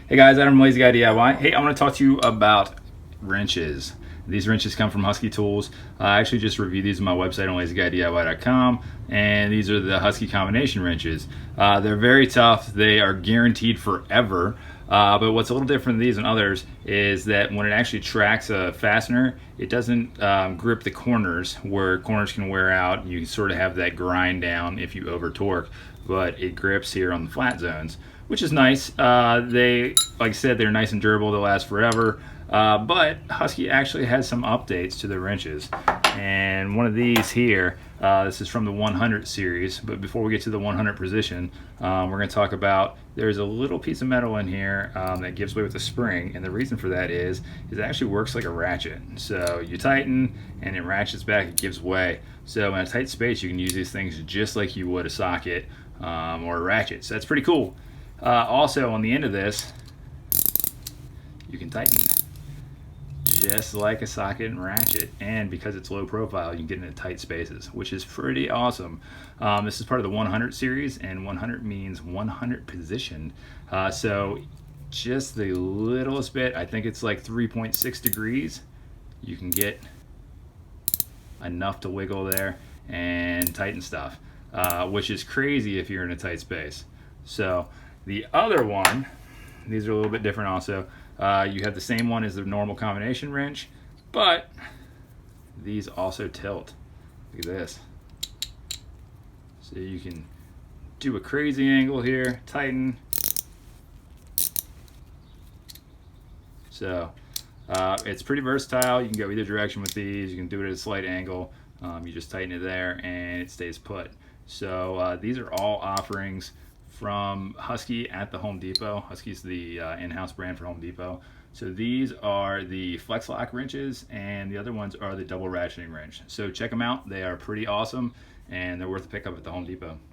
Hey guys, Adam from Lazy Guy DIY. Hey, I want to talk to you about wrenches. These wrenches come from Husky Tools. I actually just reviewed these on my website on lazyguydiy.com, and these are the Husky combination wrenches. They're very tough. They are guaranteed forever. But what's a little different than these and others is that when it actually tracks a fastener, it doesn't grip the corners where corners can wear out. You sort of have that grind down if you over torque, but it grips here on the flat zones, which is nice. Like I said, they're nice and durable. They'll last forever. But Husky actually has some updates to the wrenches. And one of these here, this is from the 100 series. But before we get to the 100 position, we're going to talk about there's a little piece of metal in here that gives way with the spring. And the reason for that is it actually works like a ratchet. So you tighten and it ratchets back, it gives way. So in a tight space, you can use these things just like you would a socket or a ratchet. So that's pretty cool. Also, on the end of this, you can tighten just like a socket and ratchet, and because it's low profile, you can get into tight spaces, which is pretty awesome. This is part of the 100 series, and 100 means 100 position. So just the littlest bit, I think it's like 3.6 degrees, you can get enough to wiggle there and tighten stuff, which is crazy if you're in a tight space. So the other one, these are a little bit different also. You have the same one as the normal combination wrench, but these also tilt. Look at this. So you can do a crazy angle here, tighten. So it's pretty versatile. You can go either direction with these. You can do it at a slight angle. You just tighten it there and it stays put. So these are all offerings from Husky at the Home Depot. Husky's the in-house brand for Home Depot. So these are the flex lock wrenches, and the other ones are the double ratcheting wrench. So check them out. They are pretty awesome, and they're worth a pickup at the Home Depot.